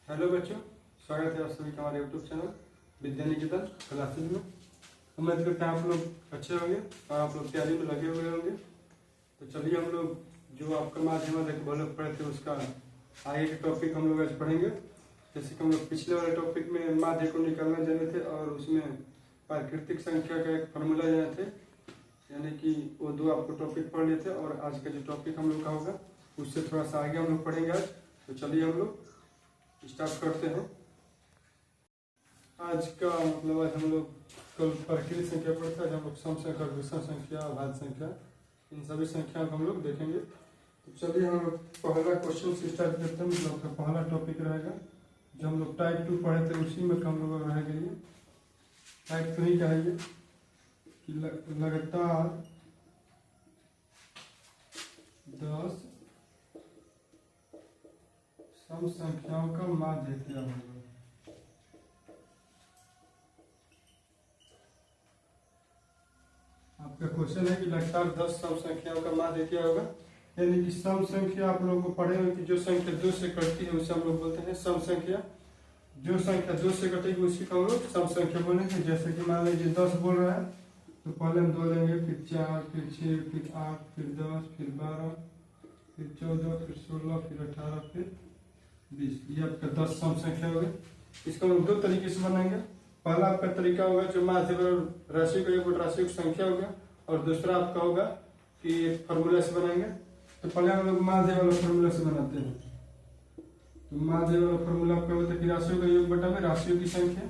Hello बच्चों, स्वागत है आप सभी का हमारे YouTube channel Vidya Niketan classes में। उम्मीद करते हैं आप लोग अच्छे होंगे और आप लोग तैयारी में लगे हुए होंगे। तो चलिए हम लोग जो आपका माध्यम डेवलप पढ़े थे उसका आगे के टॉपिक हम लोग आज पढ़ेंगे। जैसे कि हम लोग पिछले वाले टॉपिक में माध्य को निकालना जाने थे और उसमें प्राकृतिक संख्या का एक फॉर्मूला जाने थे, यानी कि वो दो आपको टॉपिक पढ़ लिए थे। और आज का जो टॉपिक हम लोग का होगा उससे थोड़ा सा आगे हम लोग पढ़ेंगे आज। तो चलिए हम लोग स्टार्ट करते हैं। आज का मतलब आज हम लोग कल प्राकृतिक संख्या पढ़ते हैं, हम लोग सम संख्या, विषम संख्या, भाज्य संख्या, इन सभी संख्याओं को हम लोग देखेंगे। तो चलिए हम लोग पहला क्वेश्चन से स्टार्ट करते हैं। मतलब का पहला टॉपिक रहेगा जो हम लोग टाइप 2 पढ़े थे उसी में हम लोग रहेगा ये टाइप 3 का है ये कि लगातार 10 सम संख्याओं का माध्य क्या होगा। आपका क्वेश्चन है कि लगातार 10 सम संख्याओं का माध्य क्या होगा। यानी कि सम संख्या आप लोगों को पढ़े हो कि जो संख्या 2 से कटती है उसे हम लोग बोलते हैं सम संख्या। जो संख्या 2 से कटेगी उसी को हम लोग सम संख्या बोलेंगे। जैसे कि मान लीजिए 10 बोल रहा है तो पहले हम 2 लेंगे, फिर 4, फिर 6, फिर 8, फिर 10, फिर 12, फिर 14, फिर 16, फिर 18, फिर 20। ये आपका 10 सम संख्या होगा। इसको हम 2 तरीके से बनाएंगे। पहला आपका तरीका होगा जो माध्य राशि को एक राशि की संख्या होगा, और दूसरा आपका होगा कि फॉर्मूला से बनाएंगे। तो पहले हम लोग माध्य वाला फॉर्मूला से बनाते हैं। तो माध्य वाला फॉर्मूला आपका होता है कि राशियों का योग बटा में राशियों की संख्या।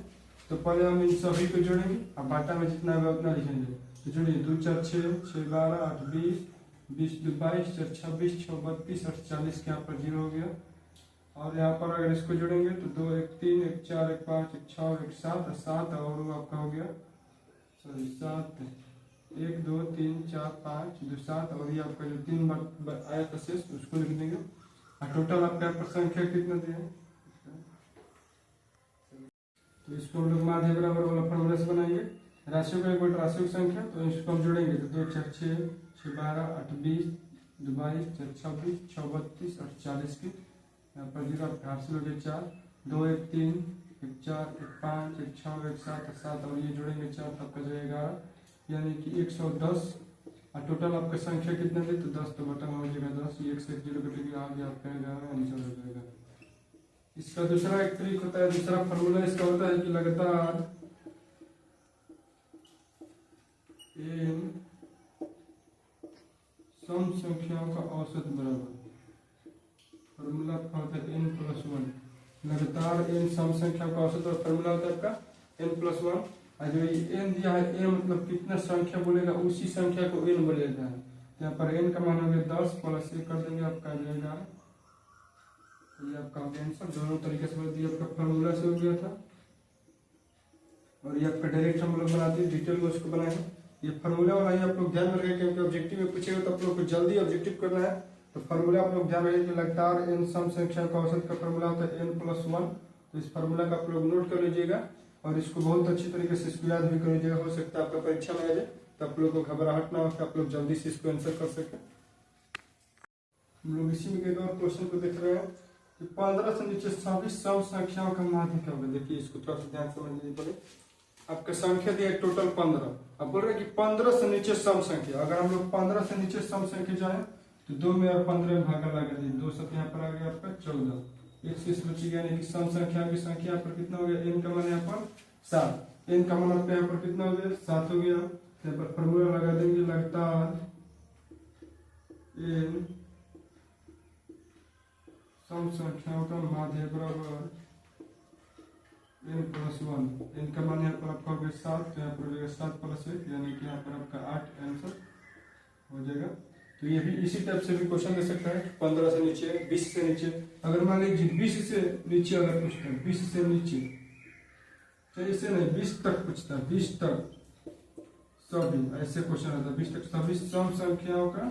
तो पहले हम इन सभी को जोड़ेंगे और बाटा में जितना होगा उतना लिखेंगे। तो जोड़िए 2 4 6, 6 12, 8 20, 20 2 22, 4 26, 6 32, 8 40 के यहाँ पर 0 हो गया। और यहाँ पर अगर इसको जोड़ेंगे तो 2 1 3 1 4 1 5 1 6 1 7 7 और वो आपका हो गया 7 1 2 3 4 5 2 7 और ये आपका जो 3 बार आया था शेष उसको लिख देंगे। और टोटल आपका यहाँ पर संख्या कितना दिया है। तो इसको हम लोग माध्य बराबर वाला फॉर्मूला से बनाएंगे। राशियों का एक बटा राशियों की संख्या, तो इसको हम जोड़ेंगे तो 2 4 6 6 12 8 20 2 22 4 26 6 32 8 40 की यहाँ पर 0 हासिल हो गया 4 2 1 3 1 4 1 5 1 6 1 7 7 और ये जोड़ेंगे 4 तब का जाएगा 11, यानी कि 110। और टोटल आपका संख्या कितना दे तो 10 तो बटा में हो जाएगा 10। ये 1 से 0 कटेगा आगे आपका 11 आंसर हो जाएगा। इसका दूसरा एक ट्रिक होता है, दूसरा फॉर्मूला इसका होता है कि लगातार n सम संख्याओं का औसत बराबर फॉर्मूला आपका होता है n+1। लगातार n सम संख्या का औसत और फॉर्मूला होता है आपका n+1। और जो ये n दिया है n मतलब कितना संख्या बोलेगा उसी संख्या को n बोलेगा है। यहाँ पर n का मान हो गया 10 प्लस 1 कर देंगे आपका आ जाएगा। ये आपका आंसर दोनों तरीके से दिया, आपका फॉर्मूला से हो गया था और ये आपका डायरेक्ट हम लोग बनाते हैं डिटेल में उसको बनाए। ये फॉर्मूला वाला ही आप लोग ध्यान में रखें क्योंकि ऑब्जेक्टिव में पूछेगा तो आप लोग को जल्दी ऑब्जेक्टिव करना है। तो फॉर्मूला आप लोग ध्यान रखें कि लगातार n सम संख्या का औसत का फॉर्मूला होता है n+1। तो इस फॉर्मूला का आप लोग नोट कर लीजिएगा और इसको बहुत अच्छी तरीके से इसको याद भी कर लीजिएगा। हो सकता है आपका परीक्षा में आ जाए तो आप लोग को घबराहट ना हो कि आप लोग जल्दी से इसको आंसर कर सकें। हम लोग इसी में एक और क्वेश्चन को देख रहे हैं कि 15 से नीचे सभी सम संख्याओं का माध्य क्या होगा। देखिए इसको थोड़ा सा ध्यान समझने पड़े। आपका संख्या दिया है टोटल 15। अब बोल रहे हैं कि 15 से नीचे सम संख्या। अगर हम लोग 15 से नीचे सम संख्या जाए तो 2 में और 15 में भागा लगा दिए, 2 सब यहाँ पर आ गया आपका 14। एक शेष बची गया, यानी कि सम संख्या की संख्या यहाँ पर कितना हो गया, n का मान यहाँ पर 7। n का मान आपका यहाँ पर कितना हो गया 7 हो गया। यहाँ पर फॉर्मूला लगा देंगे लगातार n सम संख्याओं का माध्य बराबर n+1। n का मान यहाँ पर आपका हो गया 7, तो यहाँ पर हो जाएगा 7 + 1 यानी कि यहाँ पर आपका 8 आंसर हो जाएगा। तो ये भी इसी टाइप से भी क्वेश्चन दे सकता है 15 से नीचे 20 से नीचे। अगर मान लीजिए 20 से नीचे अगर पूछता है 20 से नीचे, चलिए इसे नहीं 20 तक पूछता है, 20 तक सभी ऐसे क्वेश्चन आता है 20 तक सभी सम संख्याओं का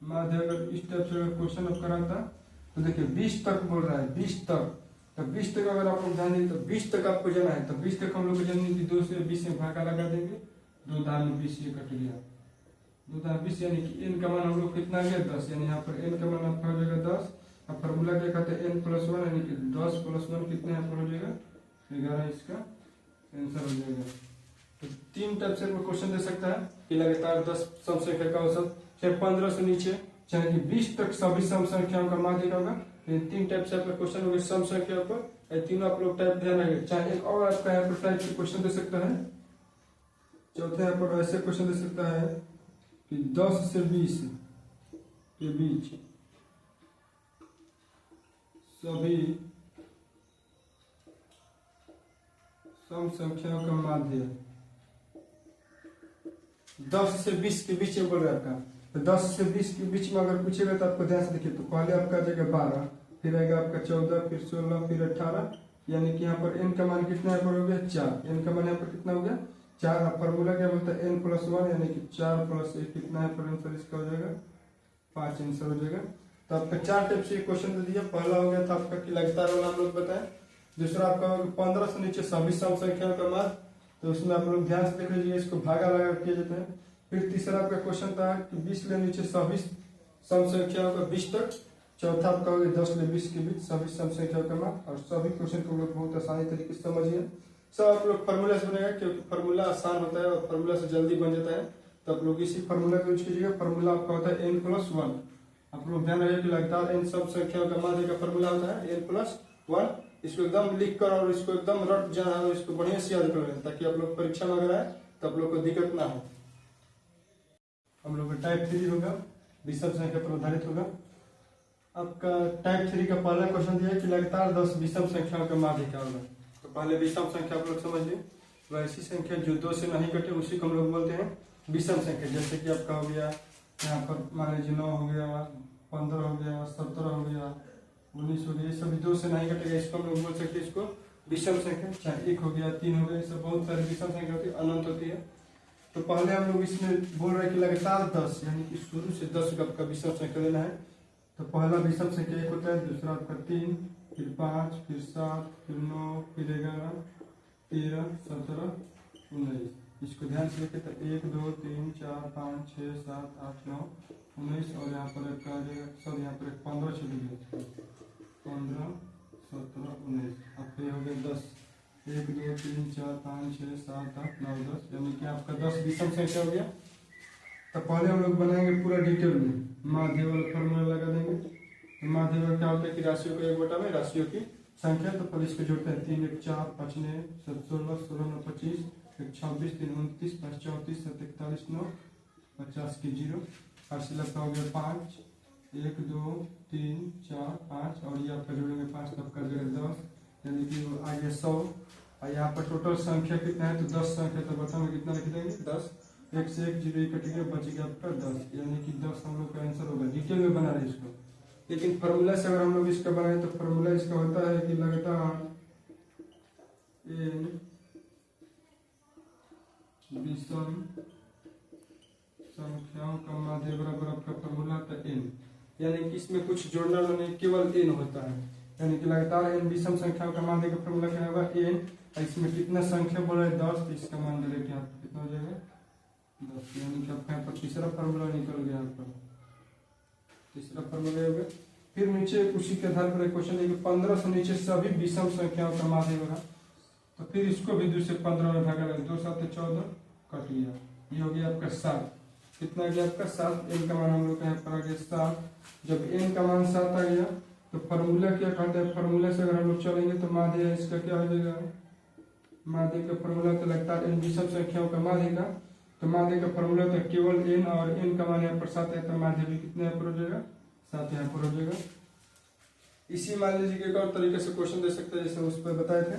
माध्य। अगर इस टाइप से क्वेश्चन अब कराता तो देखिए 20 तक बोल रहा है, 20 तक। तो 20 तक अगर आप लोग जानेंगे तो 20 तक आपको जाना है। तो 20 तक हम लोग को जानेंगे कि 2 से 20 में भागा लगा देंगे, 2 दाल में 20 ये कट गया, 2 दाल 20 यानी कि n का मान हम लोग कितना गया 10, यानी यहाँ पर n का मान आपका हो जाएगा 10। अब फॉर्मूला क्या कहते हैं n+1 यानी कि 10 + 1 कितने यहाँ पर हो जाएगा 11, इसका आंसर हो जाएगा। तो 3 टाइप से क्वेश्चन दे सकता है कि लगातार 10 सम संख्या का औसत, चाहे 15 से नीचे चाहे कि 20 तक सभी सम संख्याओं का मान देखा होगा। 3 टाइप से आपका क्वेश्चन हो गया सम संख्या पर, तीनों आप लोग टाइप ध्यान रखेंगे। चाहे एक और आपका यहाँ पर टाइप से क्वेश्चन दे सकता है, चौथे यहाँ पर ऐसे क्वेश्चन दे सकता है कि 10 से 20 के बीच सभी सम संख्याओं का माध्य 10 से 20 के बीच में बोल रहा है आपका। तो 10 से 20 के बीच में अगर पूछेगा तो आपको ध्यान से देखिए, तो पहले आपका आ जाएगा 12, फिर आएगा आपका 14, फिर 16, फिर 18, यानी कि यहाँ पर n का मान कितना यहाँ पर हो गया 4, n का मान यहाँ पर कितना हो गया 4। अब फॉर्मूला क्या बोलता है n+1 यानी कि 4 + 1 कितना है पर आंसर इसका हो जाएगा 5 आंसर हो जाएगा। तो आपका 4 टाइप से क्वेश्चन दे दिया। पहला हो गया था आपका कि लगातार वाला हम लोग बताएं। दूसरा आपका 15 से नीचे सभी सम संख्याओं का मान, तो उसमें आप लोग ध्यान से देख लीजिए, इसको भागा लगा किए जाते हैं। फिर तीसरा आपका क्वेश्चन था कि 20 से नीचे सभी सम संख्याओं का 20 तक। चौथा आपका हो गया 10 से 20 के बीच सभी सम संख्याओं का मान। और सभी क्वेश्चन को लोग बहुत आसानी तरीके से समझिए। सब आप लोग फार्मूला से बनेगा, क्योंकि फार्मूला आसान होता है और फार्मूला से जल्दी बन जाता है। तो आप लोग इसी फार्मूला को यूज कीजिएगा। फार्मूला आपका होता है n+1। आप लोग ध्यान रखिए कि लगातार n सब संख्याओं का माध्य का फार्मूला होता है n+1। इसको एकदम लिख कर और इसको एकदम रट जाना है और इसको बढ़िया से याद कर लें, ताकि आप लोग परीक्षा में अगर आए तो आप लोग को दिक्कत ना हो। हम लोग का टाइप 3 होगा, विषम संख्या पर आधारित होगा। आपका टाइप 3 का पहला क्वेश्चन दिया है कि लगातार 10 विषम संख्याओं का माध्य क्या होगा। तो पहले विषम संख्या आप लोग समझिए, वैसी संख्या जो 2 से नहीं कटे उसी को हम लोग बोलते हैं विषम संख्या। जैसे कि आपका हो गया यहाँ पर मान लीजिए 9 हो गया, 15 हो गया, 17 हो गया, 19 हो गया, ये सभी 2 से नहीं कटेगा, इसको हम लोग बोल सकते हैं इसको विषम संख्या। चाहे 1 हो गया, 3 हो गया, ये सब बहुत सारी विषम संख्या होती है, अनंत होती है। तो पहले हम लोग इसमें बोल रहे हैं कि लगातार 10 यानी कि शुरू से 10 का विषम संख्या लेना है। तो पहला विषम संख्या 1 होता है, दूसरा आपका 3, फिर 5, फिर 7, फिर 9, फिर 11, 13, 17, 19। इसको ध्यान से देखें तो 1, 2, 3, 4, 5, 6, 7, 8, 9, 19 और यहाँ पर एक सब यहाँ पर 15 चले गए, 15, 17, 19। अब फिर हो गया 10, 1, 2, 3, 4, 5, 6, 7, 8, 9, 10, यानी कि आपका 10 विषम संख्या हो गया। तो पहले हम लोग बनाएंगे पूरा डिटेल में, माध्य वाला फॉर्मूला लगा देंगे। तो माध्य में क्या होता है कि राशियों को 1 बटा में राशियों की संख्या, तो पहले इसको जोड़ते हैं 3, 1, 4, 5, 9, 7, 16, 16, 9, 25, 1, 26, 3, 29, 5, 34, 7, 41, 9, 50 की 0। हासिल आपका हो गया 5, 1, 2, 3, 4, 5 और ये आपका जोड़ेंगे 5 तब कर देगा 10, यानी कि आ गया 100। और यहाँ पर टोटल संख्या कितना है तो 10 संख्या, तो बताओगे कितना लिख देंगे 10। 1 से 1 0 कट गया, बच गया आपका 10, यानी कि 10 हम लोग का आंसर होगा। डिटेल में बना रहे इसको, लेकिन फॉर्मूला से अगर हम लोग इसका बनाए तो फॉर्मूला इसका होता है कि लगातार n विषम संख्याओं का माध्य बराबर आपका फॉर्मूला होता है n, यानी कि इसमें कुछ जोड़ना नहीं, केवल n होता है। यानी कि लगातार n विषम संख्याओं का माध्य का फॉर्मूला क्या होगा n। इसमें कितना संख्या बोला है 10, तो इसका मान डायरेक्ट यहाँ पर कितना हो जाएगा 10, यानी कि आपका यहाँ पर तीसरा फॉर्मूला निकल गया, यहाँ पर तीसरा फॉर्मूला हो गया। फिर नीचे उसी के आधार पर एक क्वेश्चन है कि 15 से नीचे सभी विषम संख्याओं का माध्य होगा। तो फिर इसको भी 2 से 15 में भागा लगे, 2 7 14 कट गया, ये हो गया आपका 7। कितना गया आपका 7। n का मान हम लोग का यहाँ पर आ गया 7। जब n का मान 7 आ गया तो फॉर्मूला क्या कहता है, फॉर्मूला से अगर हम लोग चलेंगे तो माध्य इसका क्या हो जाएगा, माध्य का फॉर्मूला तो लगता है n विषम संख्याओं का माध्य का। तो माध्य का फॉर्मूला तो केवल n और n का मान यहाँ पर 7 है, तो माध्य भी कितने यहाँ पर हो जाएगा 7 यहाँ पर हो जाएगा। इसी मान लीजिए एक और तरीके से क्वेश्चन दे सकते हैं, जैसे उस पर बताए थे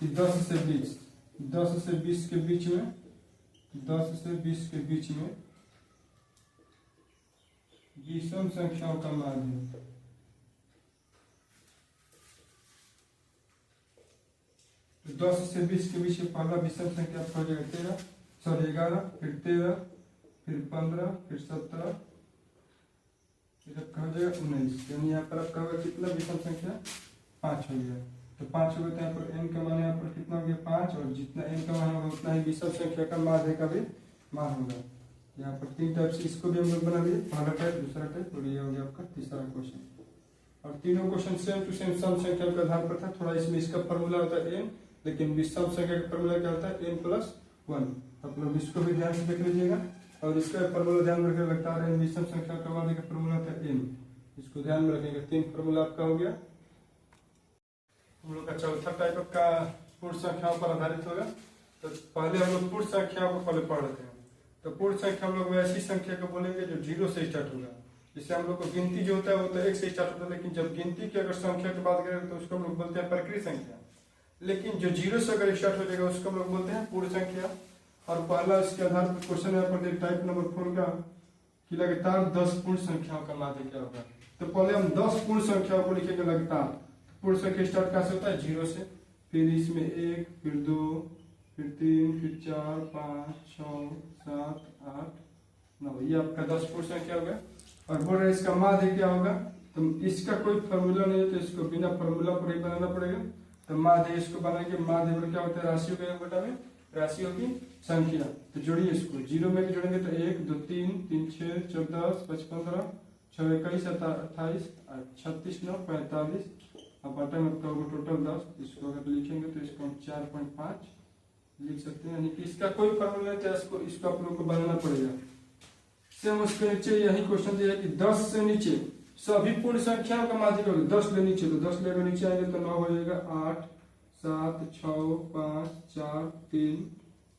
कि 10 से 20 के बीच में 10 से 20 के बीच में विषम संख्याओं का माध्य। तो 10 से 20 के बीच में पहला विषम संख्या हो जाएगा 11, फिर 13, फिर 15, फिर 17, फिर आपका हो जाएगा 19, यानी यहाँ पर आपका होगा कितना विषम संख्या 5 हो गया। तो 5 हो गया, तो यहाँ पर n का मान यहाँ पर कितना हो गया 5, और जितना n का मान होगा उतना ही विषम संख्या का माध्य का भी मान होगा। यहाँ पर 3 टाइप से इसको भी हम लोग बना दिए, पहला टाइप, दूसरा टाइप, और ये हो गया आपका तीसरा क्वेश्चन। और तीनों क्वेश्चन सेम टू सेम सम संख्या के आधार पर था। थोड़ा इसमें इसका फॉर्मूला होता है एन, लेकिन विषम संख्या का फॉर्मूला क्या होता है n+1। आप लोग इसको भी ध्यान से देख लीजिएगा और इसका फॉर्मूला ध्यान में रखिए, वेक्टर एन विषम संख्या का मान का फॉर्मूला होता है n, इसको ध्यान में रखेंगे। 3 फॉर्मूला आपका हो गया। हम लोग का चौथा टाइप का पूर्ण संख्याओं पर आधारित होगा। तो पहले हम लोग पूर्ण संख्याओं को पहले पढ़ लेते हैं। तो पूर्ण संख्या हम लोग वैसी संख्या को बोलेंगे जो 0 से स्टार्ट होगा। जैसे हम लोग को गिनती जो होता है वो तो 1 से स्टार्ट होता है, लेकिन जब गिनती की अगर संख्या की बात करें तो उसको हम लोग बोलते हैं प्रकृत संख्या। लेकिन जो 0 से अगर स्टार्ट हो जाएगा उसको हम लोग बोलते हैं पूर्ण संख्या। और पहला इसके आधार पर क्वेश्चन यहाँ पर टाइप नंबर 4 का कि लगातार 10 पूर्ण संख्याओं का माध्य क्या होगा। तो पहले हम 10 पूर्ण संख्याओं को लिखेंगे लगातार। पूर्ण संख्या स्टार्ट कैसे होता है 0 से, फिर इसमें 1, फिर 2, फिर 3, फिर 4, 5, 6, 7, 8, 9, ये आपका 10 पूर्ण संख्या होगा। और बोल रहे इसका माध्य क्या होगा। तो इसका कोई फॉर्मूला नहीं है तो इसको बिना फॉर्मूला पर ही बनाना पड़ेगा। तो माध्य इसको बनाएंगे, माध्य पर क्या होता है राशियों का बटा में राशियों की संख्या। तो जोड़िए इसको, 0 में भी जोड़ेंगे तो 1, 2, 3, 3, 6, 14, 5, 15, 6, 21, 28, 36, 9, 45 और बटा में आपका होगा टोटल 10। इसको अगर लिखेंगे तो इसको हम 4.5 लिख सकते हैं, यानी कि इसका कोई फॉर्मूला नहीं है, इसको आप लोग को बनाना पड़ेगा। सेम उसके नीचे यही क्वेश्चन दिया है कि 10 से नीचे सभी पूर्ण संख्याओं का माध्य करोगे। 10 ले नीचे, तो 10 लेकर नीचे आएंगे तो 9 हो जाएगा, 8, 7, 6, 5, 4, 3,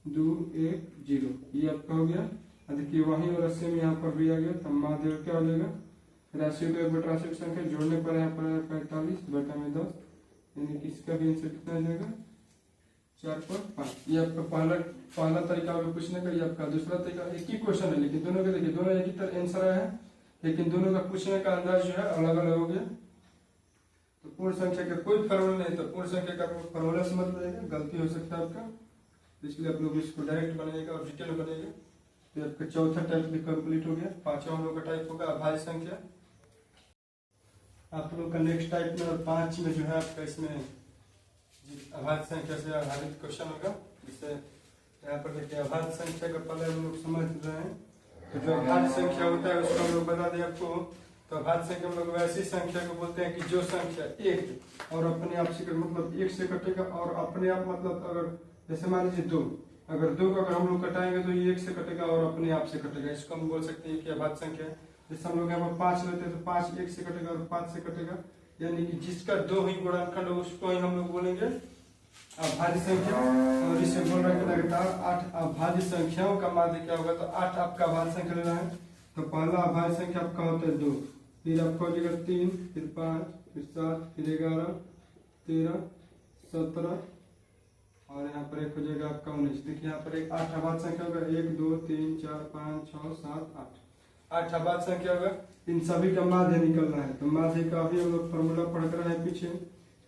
2, 1, 0, ये आपका हो गया। देखिए वही और सेम यहाँ पर भी आ गया। तो माध्य क्या हो जाएगा राशियों का बटा राशियों की संख्या जोड़ने पर यहाँ पर 45 बटा में 10, यानी कि इसका भी आंसर कितना आ जाएगा 4.5। ये आपका पहला तरीका होगा पूछने का। ये आपका दूसरा तरीका, एक ही क्वेश्चन है लेकिन दोनों के देखिए दोनों एक ही तरह आंसर आया है, लेकिन दोनों का पूछने का अंदाज जो है अलग अलग हो गया। तो पूर्ण संख्या का कोई फॉर्मूला नहीं, तो पूर्ण संख्या का फॉर्मूला समझ लीजिएगा, गलती हो सकता है आपका, इसलिए आप लोग इसको डायरेक्ट बनाइएगा और डिटेल बनाइएगा। तो आपका चौथा टाइप भी कंप्लीट हो गया। पांचवा हम लोग का टाइप होगा अभाज्य संख्या। आप लोग का नेक्स्ट टाइप नंबर 5 में जो है आपका इसमें अभाज्य संख्या से आधारित क्वेश्चन होगा। जिससे यहाँ पर देखिए अभाज्य संख्या का पहले हम लोग समझ रहे हैं। तो जो अभाज्य संख्या होता है उसको हम लोग बता दें आपको। तो अभाज्य संख्या हम लोग वैसी संख्या को बोलते हैं कि जो संख्या 1 और अपने आप से मतलब 1 से कटेगा, और अपने आप मतलब अगर जैसे मान लीजिए 2, अगर 2 को अगर हम लोग कटाएंगे तो ये 1 से कटेगा और अपने आप से कटेगा। इसको हम बोल सकते हैं कि अभाज्य संख्या है। जैसे हम लोग यहाँ पर 5 लेते हैं तो 5 1 से कटेगा और 5 से कटेगा, यानी कि जिसका 2 ही गुणनखंड हो उसको ही हम लोग बोलेंगे अभाज्य संख्या। और इसे बोल रहे हैं लगातार 8 अभाज्य संख्याओं का माध्य क्या होगा। तो 8 आपका अभाज्य संख्या लेना है। तो पहला अभाज्य संख्या आपका होता है 2, फिर आपका हो जाएगा 3, फिर 5, फिर 7, फिर 11, 13, 17 और यहाँ पर एक हो जाएगा आपका 19। देखिए यहाँ पर एक 8 अभाज्य संख्या होगा, 1, 2, 3, 4, 5, 6, 7, 8 अभाज्य संख्या होगा। इन सभी का माध्य निकलना है। तो माध्य का भी हम लोग फॉर्मूला पढ़ कर रहे हैं पीछे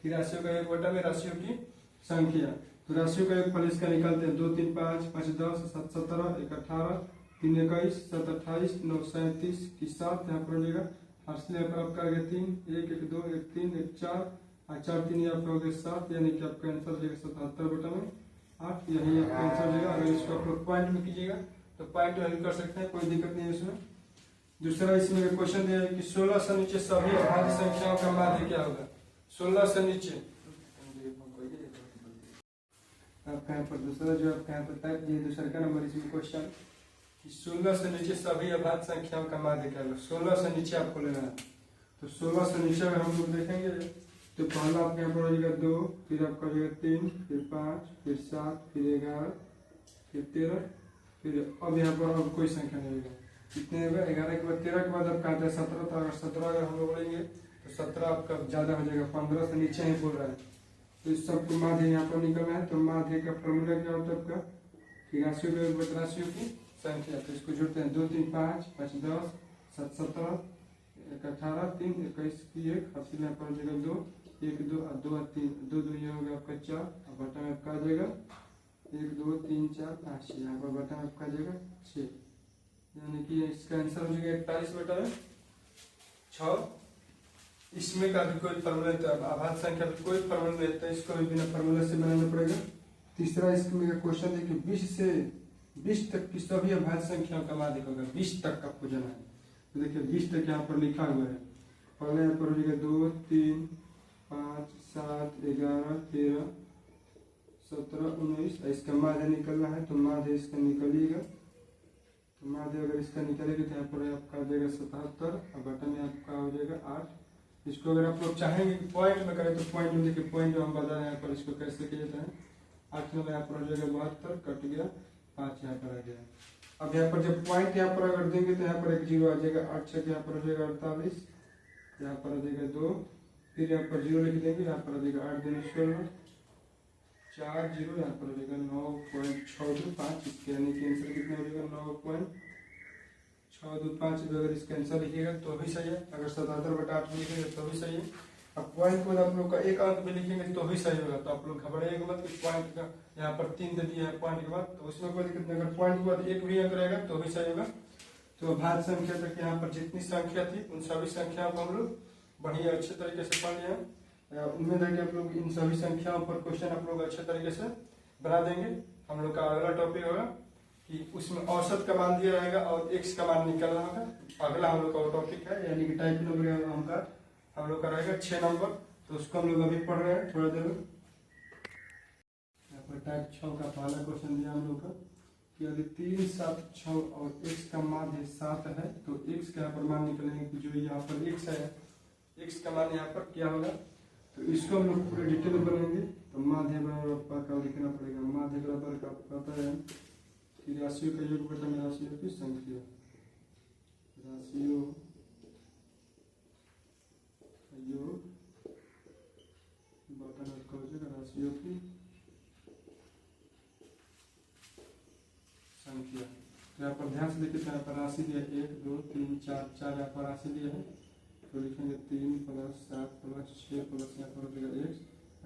कि राशियों का एक बटा में राशियों की संख्या। तो राशियों का एक फल इसका निकालते हैं 2, 3, 5, 5, 10, 7, 17, 1, 18, 3, 21, 7, 28, 9, 37 की 7 यहाँ पर हो जाएगा। हासिल यहाँ पर आपका आ गया 3, 1, 1, 2, 1, 3, 1, 4 और 4, 3 यहाँ पर हो गया 7, यानी कि आपका आंसर हो जाएगा 77 बटा में 8, यही आपका आंसर हो जाएगा। अगर इसको आप लोग पॉइंट में कीजिएगा तो पॉइंट हल कर सकते हैं, कोई दिक्कत नहीं है इसमें। दूसरा इसमें क्वेश्चन दिया है कि 16 से नीचे सभी अभाज्य संख्याओं का माध्य क्या होगा। 16 से नीचे आपका यहाँ पर दूसरा जो आपका यहाँ पर टाइप दिया दूसरा का नंबर इसमें क्वेश्चन कि 16 से नीचे सभी अभाज्य संख्याओं का माध्य क्या होगा। 16 से नीचे आपको लेना है। तो 16 से नीचे अगर हम लोग देखेंगे तो पहला आपके यहाँ पर हो जाएगा 2, फिर आपका हो जाएगा 3, फिर 5, फिर 7, फिर 11, फिर 13, फिर अब यहाँ पर अब कोई संख्या नहीं होगा। कितने होगा 11 के बाद 13 के बाद आपका आता है 17। तो अगर 17 अगर हम लोग लेंगे तो 17 आपका ज्यादा हो जाएगा, 15 से नीचे ही बोल रहा है। तो इस सबको माध्य यहाँ पर निकलना है। तो माध्य का फॉर्मूला क्या होता है आपका कि राशियों के राशियों की संख्या। तो इसको जोड़ते हैं 2, 3, 5, 5, 10, 7, 17, 1, 18, 3, 21 की 1 हासिल यहाँ पर हो जाएगा 2, 1, 2 और 2 और 3, 2, 2 ये हो गया आपका 4 और बटा में आपका आ जाएगा 1, 2, 3, 4, 5 6, यहाँ पर बटा में आपका आ जाएगा 6, यानी कि इसका आंसर हो जाएगा 41 बटा में 6। इसमें का भी कोई फॉर्मूला नहीं, तो अभाज्य संख्या भी कोई फॉर्मूला नहीं, तो इसको भी बिना फॉर्मूला से बनाना पड़ेगा। तीसरा इसमें का क्वेश्चन देखिए 20 से 20 तक की सभी अभाज्य संख्याओं का माध्य होगा। 20 तक का पूछना है। तो देखिए 20 तक यहाँ पर लिखा हुआ है पहले यहाँ पर हो जाएगा 2 3 5 7 11 13 17 19। इसका माध्य निकलना है तो माध्य इसका निकलिएगा। तो माध्य अगर इसका निकलेगा तो यहाँ पर आपका आ जाएगा 77 और बटन में आपका हो जाएगा 8। इसको अगर आप लोग चाहेंगे कि पॉइंट में करें तो पॉइंट में देखिए, पॉइंट हम बता रहे हैं यहाँ पर इसको कैसे किया जाता है। 8 में यहाँ पर हो जाएगा 72, कट गया 5 यहाँ पर आ गया। अब यहाँ पर जब पॉइंट यहाँ पर अगर देंगे तो यहाँ पर एक 0 आ जाएगा। 8 6 यहाँ पर हो जाएगा 48, यहाँ पर आ जाएगा 2, फिर यहाँ पर 0 लिख देंगे, यहाँ पर आ जाएगा 8 दूनी 16, 4 0, यहाँ पर हो जाएगा 9.625। इसके यानी कि आंसर कितना हो जाएगा 9.625। अगर इसका आंसर लिखिएगा तो भी सही है, अगर 77/8 लिखेंगे तो भी सही है। अब पॉइंट को आप लोग का एक अंक भी लिखेंगे तो भी सही होगा। तो आप लोग घबराइएगा मत कि पॉइंट का यहाँ पर 3 दे दिया है पॉइंट के बाद, तो उसमें कोई दिक्कत नहीं। अगर पॉइंट के बाद एक भी अंक रहेगा तो भी सही होगा। तो भाज्य संख्या तक यहाँ पर जितनी संख्या थी उन सभी संख्याओं को हम लोग बढ़िया अच्छे तरीके से पढ़ लिया। उम्मीद है कि आप लोग इन सभी संख्याओं पर क्वेश्चन आप लोग अच्छे तरीके से बना देंगे। हम लोग का अगला टॉपिक होगा कि उसमें औसत का मान दिया रहेगा और एक्स का मान निकलना होगा। अगला हम लोग का टॉपिक है, यानी कि टाइप नंबर हम लोग का रहेगा 6 नंबर। तो उसको हम लोग अभी पढ़ रहे हैं थोड़ा देर में। यहाँ पर टाइप 6 का पहला क्वेश्चन दिया हम लोग का कि यदि 3 7 6 और x का माध्य 7 है तो x का यहाँ पर मान निकलेंगे कि जो यहाँ पर x है, x का मान यहाँ पर क्या होगा। तो इसको हम लोग पूरे डिटेल में बनाएंगे। तो माध्य बराबर का लिखना पड़ेगा। माध्य बराबर का पता है कि राशियों का योग बटा राशियों की संख्या, राशियों योग बटन आपका हो जाएगा राशियों की संख्या। तो यहाँ पर ध्यान से देखिए, यहाँ पर राशि दिया 1 2 3 4 4 यहाँ पर राशि दिया है। तो लिखेंगे 3 + 7 + 6 + यहाँ पर हो जाएगा x।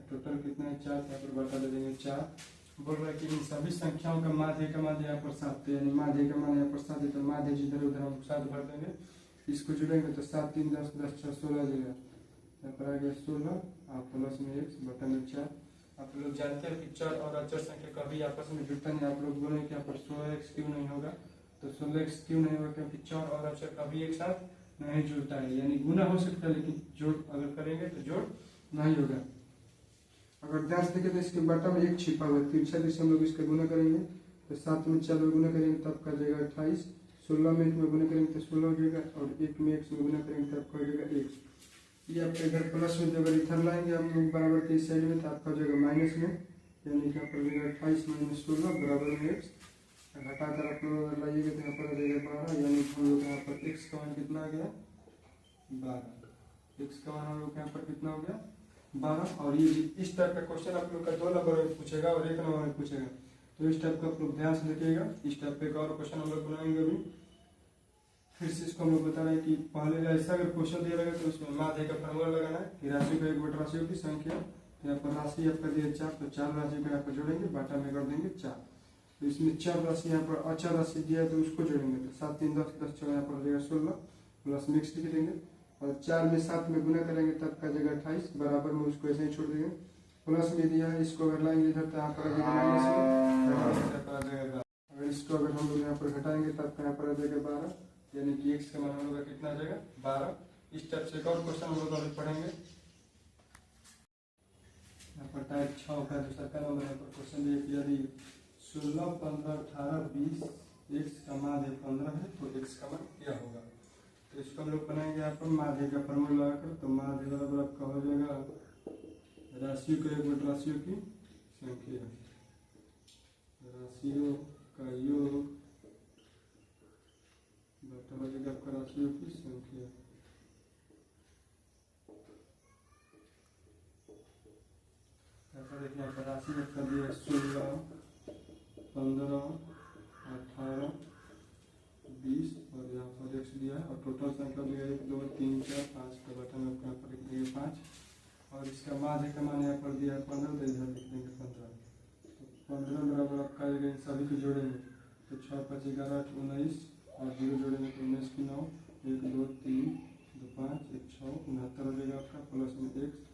टोटल कितना है 4, यहाँ पर बटा दे देंगे 4। बोल रहा है कि इन सभी संख्याओं का माध्य का मान यहाँ पर 7, यानी माध्य का मान यहाँ पर 7 है। तो माध्य जिधर उधर हम 7 भर देंगे। इसको जुड़ेंगे तो 7 3 10 10 6 16 आ जाएगा। यहाँ पर आ गया 16 और प्लस में x बटन में 4। आप लोग जानते हैं कि चर और अचर संख्या कभी आपस में जुड़ता नहीं। आप लोग बोलेंगे कि यहाँ पर 16x क्यों नहीं होगा, तो 16x क्यों नहीं होगा, क्योंकि चर और अचर कभी एक साथ नहीं जुड़ता है। यानी गुना हो सकता है लेकिन जोड़ अगर करेंगे तो जोड़ नहीं होगा। अगर ध्यान से देखें तो इसके बटा में 1 छिपा हुआ है। तिरछा से हम लोग इसका गुना करेंगे तो 7 में 4 में गुना करेंगे तब का जाएगा 28। 16 में 1 में गुना करेंगे तो 16 हो जाएगा और 1 में 1 में गुना करेंगे तब का हो जाएगा 1। ये आपके इधर प्लस में अगर इधर लाएंगे हम लोग बराबर के इस साइड में तो आपका हो जाएगा माइनस में, यानी कि यहाँ पर जाएगा 28 - 16 बराबर में x। घटाकर आप लोग अगर लाइएगा तो यहाँ पर आ जाएगा 12, यानी कि हम लोग यहाँ पर x का मान कितना आ गया 12। x का मान हम लोग यहाँ पर कितना हो गया 12। और ये इस टाइप का क्वेश्चन आप लोग का 2 नंबर में पूछेगा और 1 नंबर में पूछेगा। तो इस टाइप का आप लोग ध्यान से देखिएगा। इस टाइप पे एक और क्वेश्चन हम लोग बनाएंगे अभी। फिर से इसको हम लोग बता रहे हैं कि पहले ऐसा अगर क्वेश्चन दिया रहेगा तो उसमें माध्य का फॉर्मूला लगाना है कि राशि का एक बटा राशियों की संख्या। तो यहाँ पर राशि आपका दिया 4, तो 4 राशि को यहाँ पर जोड़ेंगे, बाटा में कर देंगे 4। तो इसमें 4 राशि यहाँ पर अचर राशि दिया है तो उसको जोड़ेंगे तो 7 3 10 10 4 यहाँ पर हो जाएगा 16 प्लस मिक्स लिख देंगे और 4 में 7 में गुना करेंगे तब का जगह 28 बराबर में उसको ऐसे ही छोड़ देंगे। प्लस में दिया है, इसको अगर लाएंगे इधर तो यहाँ पर आ जाएगा। अगर इसको अगर हम लोग यहाँ पर घटाएंगे तब का यहाँ पर आ जाएगा 12, यानी कि x का मान हम लोग कितना आ जाएगा 12। इस टाइप से एक और क्वेश्चन हम लोग अभी पढ़ेंगे। यहाँ पर टाइप 6 का दूसरा का नंबर यहाँ पर क्वेश्चन दिया कि यदि 16 15 18 20 x का माध्य 15 है तो x का मान क्या होगा। तो इसको हम लोग बनाएंगे यहाँ पर माध्य का फॉर्मूला लगाकर। तो माध्य बराबर आपका हो जाएगा राशियों का योग बटा राशियों की संख्या, राशियों का योग बटा हो जाएगा आपका राशियों की संख्या। देखिए यहाँ पर राशि आपका दिया 16 15 18 20 और यहाँ पर x दिया है और टोटल संख्या दिया 1 2 3 4 5 का बटन आपका यहाँ पर लिख देंगे 5 और इसका माध्य का मान यहाँ पर दिया है 15 तो इधर लिख देंगे 15। तो 15 बराबर आपका आएगा, इन सभी को जोड़ेंगे तो 6 5 11 8 19 और 0 जोड़ेंगे तो 19 की 9 1 2 3 2 5 1 6 69 हो जाएगा आपका प्लस में x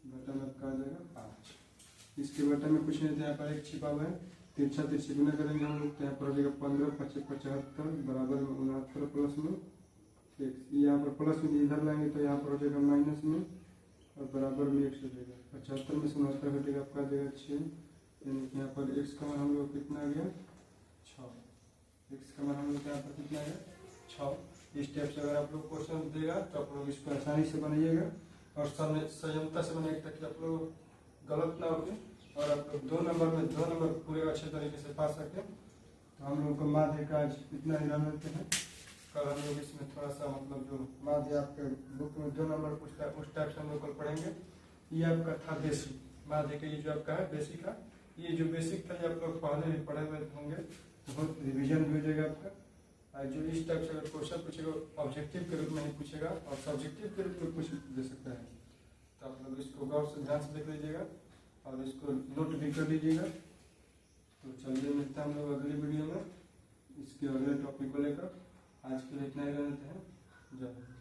बटन आपका आ जाएगा 5। इसके बटन में कुछ नहीं था, यहाँ पर एक छिपा हुआ है। तिरछा तिरछी गुना करेंगे हम लोग तो यहाँ पर हो जाएगा 15 5 75 बराबर में 69 प्लस में एक्स, यहाँ पर प्लस में इधर लाएंगे तो यहाँ पर हो जाएगा माइनस में और बराबर में एक्स हो जाएगा। 75 में से 69 घटेगा आपका आ जाएगा 6, यानी कि यहाँ पर एक्स का मान हम लोग कितना आ गया 6। एक्स का मान हम लोग यहाँ पर कितना आ गया 6। इस टाइप से अगर आप लोग क्वेश्चन देगा तो आप लोग इसको आसानी से बनाइएगा और संयमता से बनाइए ताकि आप लोग गलत ना हो और आप लोग 2 नंबर पूरे अच्छे तरीके से पा सकें। तो हम लोग को माध्य का आज इतना ही रन लेते हैं। कल हम लोग इसमें थोड़ा सा मतलब जो माध्य आपके बुक में 2 नंबर पूछता है उस टाइप से हम लोग कल पढ़ेंगे। ये आपका था बेसिक माध्य का, ये जो आपका है बेसिक का, ये जो बेसिक था ये आप लोग पहले भी पढ़े हुए होंगे, बहुत रिविजन भी हो जाएगा आपका। जो इस टाइप से अगर क्वेश्चन पूछेगा ऑब्जेक्टिव के रूप में ही पूछेगा और सब्जेक्टिव के रूप में कुछ दे सकता है, तो आप लोग इसको गौर से ध्यान से देख लीजिएगा और इसको नोट भी कर लीजिएगा। तो चलिए मिलते हैं हम लोग अगली वीडियो में इसके अगले टॉपिक को लेकर। आज के लिए इतना ही रहते हैं। जय हिंद।